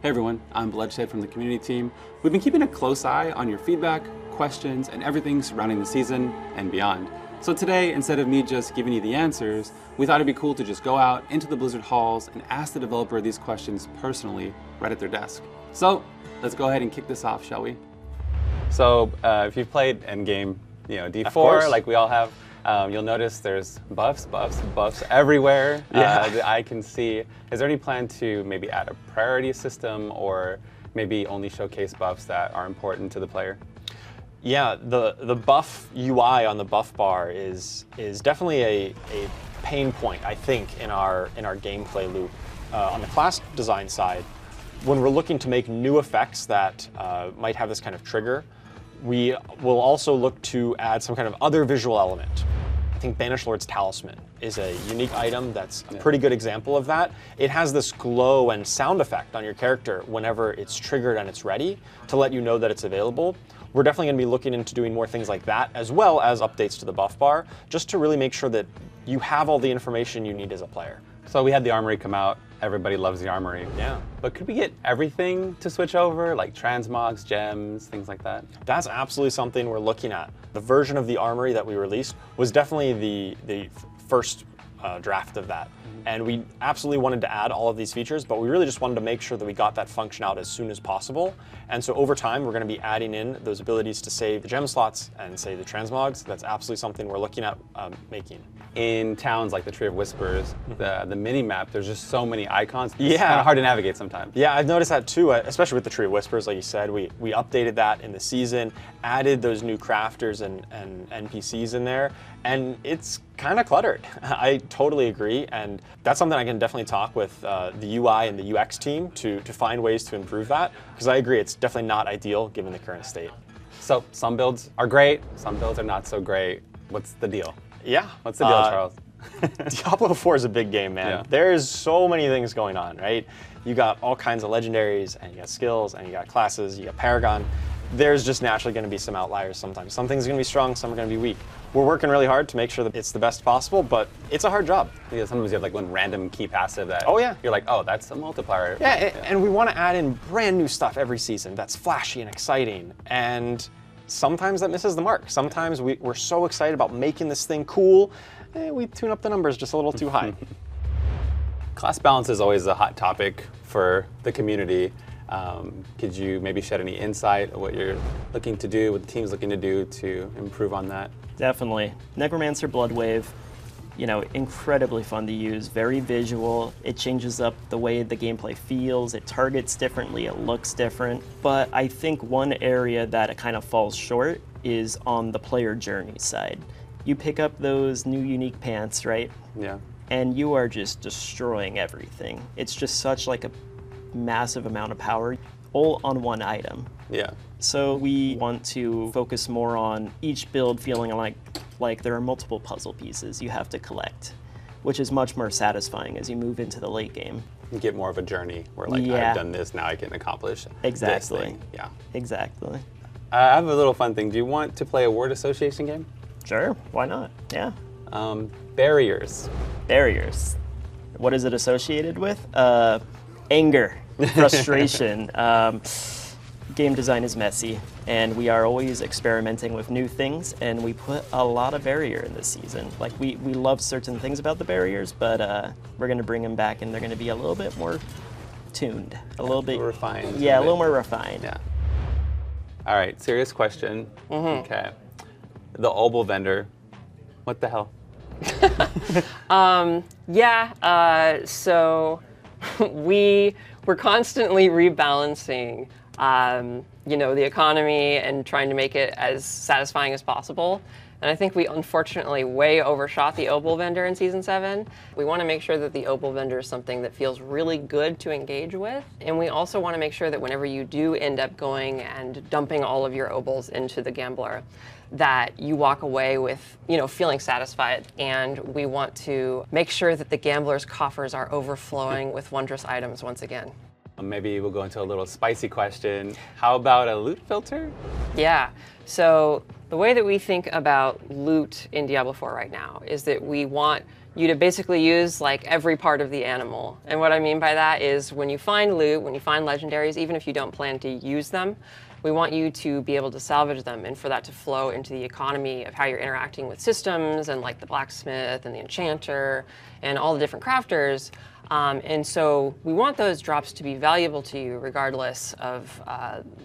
Hey everyone, I'm Bloodshed from the community team. We've been keeping a close eye on your feedback, questions, and everything surrounding the season and beyond. So today, instead of me just giving you the answers, we thought it'd be cool to just go out into the Blizzard halls and ask the developer these questions personally right at their desk. So let's go ahead and kick this off, shall we? So if you've played Endgame, D4 like we all have, you'll notice there's buffs everywhere that I can see. Is there any plan to maybe add a priority system or maybe only showcase buffs that are important to the player? Yeah, the buff UI on the buff bar is definitely a pain point, I think, in our gameplay loop. On the class design side, when we're looking to make new effects that might have this kind of trigger, we will also look to add some kind of other visual element. I think Banished Lord's Talisman is a unique item that's a pretty good example of that. It has this glow and sound effect on your character whenever it's triggered and it's ready to let you know that it's available. We're definitely going to be looking into doing more things like that, as well as updates to the buff bar, just to really make sure that you have all the information you need as a player. So we had the Armory come out. Everybody loves the Armory. Yeah. But could we get everything to switch over, like transmogs, gems, things like that? That's absolutely something we're looking at. The version of the Armory that we released was definitely the first draft of that. And we absolutely wanted to add all of these features, but we really just wanted to make sure that we got that function out as soon as possible. And so over time, we're going to be adding in those abilities to save the gem slots and save the transmogs. That's absolutely something we're looking at making. In towns like the Tree of Whispers, the mini-map, there's just so many icons. Yeah. It's kind of hard to navigate sometimes. Yeah, I've noticed that too, especially with the Tree of Whispers, like you said. We updated that in the season, added those new crafters and NPCs in there, and it's kind of cluttered. I totally agree, and that's something I can definitely talk with the UI and the UX team to find ways to improve that, because I agree it's definitely not ideal given the current state. So some builds are great, some builds are not so great. What's the deal? Yeah. What's the deal, Charles? Diablo IV is a big game, man. Yeah. There's so many things going on, right? You got all kinds of legendaries, and you got skills, and you got classes, you got Paragon. There's just naturally going to be some outliers sometimes. Some things are going to be strong, some are going to be weak. We're working really hard to make sure that it's the best possible, but it's a hard job. Yeah, sometimes you have like one random key passive that you're like, oh, that's a multiplier. Yeah, and we want to add in brand new stuff every season that's flashy and exciting, and sometimes that misses the mark. Sometimes we're so excited about making this thing cool, we tune up the numbers just a little too high. Class balance is always a hot topic for the community. Could you maybe shed any insight on what you're looking to do, what the team's looking to do to improve on that? Definitely. Necromancer Bloodwave, incredibly fun to use, very visual. It changes up the way the gameplay feels, it targets differently, it looks different. But I think one area that it kind of falls short is on the player journey side. You pick up those new unique pants, right? Yeah. And you are just destroying everything. It's just such like a massive amount of power all on one item. Yeah. So we want to focus more on each build feeling like there are multiple puzzle pieces you have to collect, which is much more satisfying as you move into the late game. You get more of a journey where I've done this, now I can accomplish this thing. Yeah. Exactly. I have a little fun thing. Do you want to play a word association game? Sure, why not? Yeah. Barriers. Barriers. What is it associated with? Anger, frustration. Game design is messy, and we are always experimenting with new things, and we put a lot of barrier in this season. Like, we love certain things about the barriers, but we're going to bring them back, and they're going to be a little bit more tuned, a little bit refined. Yeah, a little more refined. Yeah. All right, serious question. Okay. The Obol vendor, what the hell? So we're constantly rebalancing, the economy and trying to make it as satisfying as possible. And I think we unfortunately way overshot the Obol vendor in Season 7. We want to make sure that the Obol vendor is something that feels really good to engage with. And we also want to make sure that whenever you do end up going and dumping all of your Obols into the Gambler, that you walk away with, feeling satisfied. And we want to make sure that the Gambler's coffers are overflowing with wondrous items once again. Maybe we'll go into a little spicy question. How about a loot filter? Yeah, so the way that we think about loot in Diablo IV right now is that we want you to basically use like every part of the animal. And what I mean by that is when you find loot, when you find legendaries, even if you don't plan to use them, we want you to be able to salvage them and for that to flow into the economy of how you're interacting with systems and like the blacksmith and the enchanter and all the different crafters. And so we want those drops to be valuable to you regardless of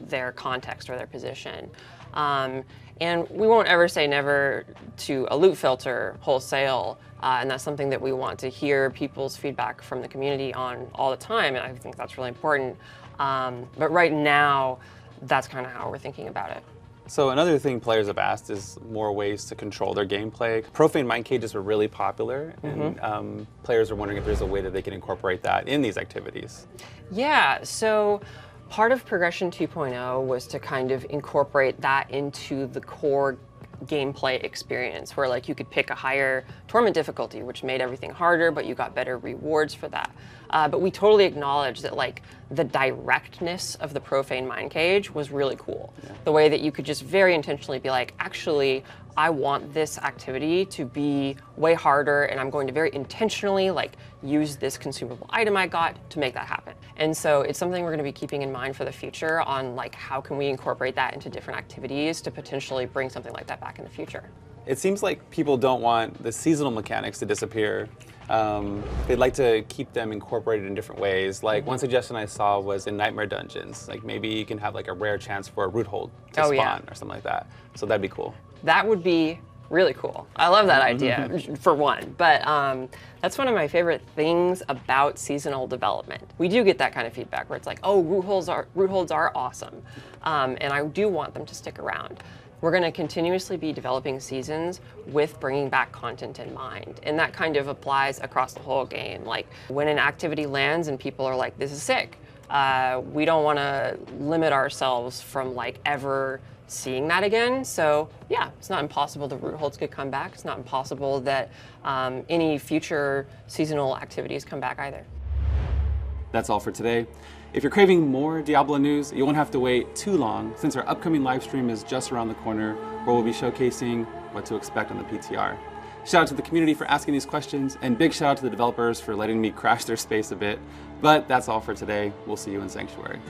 their context or their position. And we won't ever say never to a loot filter wholesale, and that's something that we want to hear people's feedback from the community on all the time, and I think that's really important. But right now, that's kind of how we're thinking about it. So another thing players have asked is more ways to control their gameplay. Profane mind cages are really popular, and players are wondering if there's a way that they can incorporate that in these activities. Yeah, so part of Progression 2.0 was to kind of incorporate that into the core gameplay experience where like you could pick a higher tournament difficulty, which made everything harder, but you got better rewards for that. But we totally acknowledge that like the directness of the Profane Mind Cage was really cool. Yeah. The way that you could just very intentionally be like, actually, I want this activity to be way harder and I'm going to very intentionally like use this consumable item I got to make that happen. And so it's something we're going to be keeping in mind for the future on like how can we incorporate that into different activities to potentially bring something like that back in the future. It seems like people don't want the seasonal mechanics to disappear. They'd like to keep them incorporated in different ways. Like one suggestion I saw was in Nightmare Dungeons. Like maybe you can have like a rare chance for a root hold to spawn or something like that. So that'd be cool. That would be really cool. I love that idea, for one. But that's one of my favorite things about seasonal development. We do get that kind of feedback where it's like, oh, root holds are awesome. And I do want them to stick around. We're going to continuously be developing seasons with bringing back content in mind. And that kind of applies across the whole game. Like when an activity lands and people are like, this is sick, we don't want to limit ourselves from like ever seeing that again. So yeah, it's not impossible the root holds could come back. It's not impossible that any future seasonal activities come back either. That's all for today. If you're craving more Diablo news, you won't have to wait too long since our upcoming live stream is just around the corner where we'll be showcasing what to expect on the PTR. Shout out to the community for asking these questions and big shout out to the developers for letting me crash their space a bit. But that's all for today. We'll see you in Sanctuary.